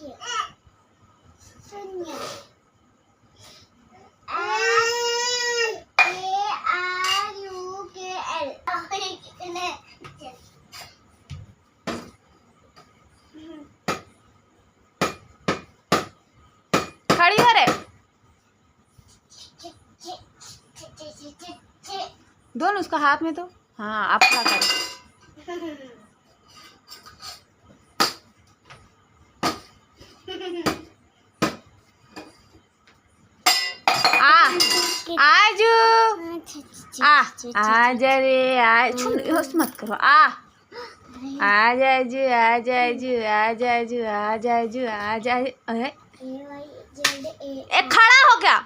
शून्य खड़ी हो रे दोनों उसका हाथ में तो हाँ आप क्या करें आजू आजा रे होश मत करो आजाजू आजाजू आजाजू आजाजू आजा ए खड़ा हो गया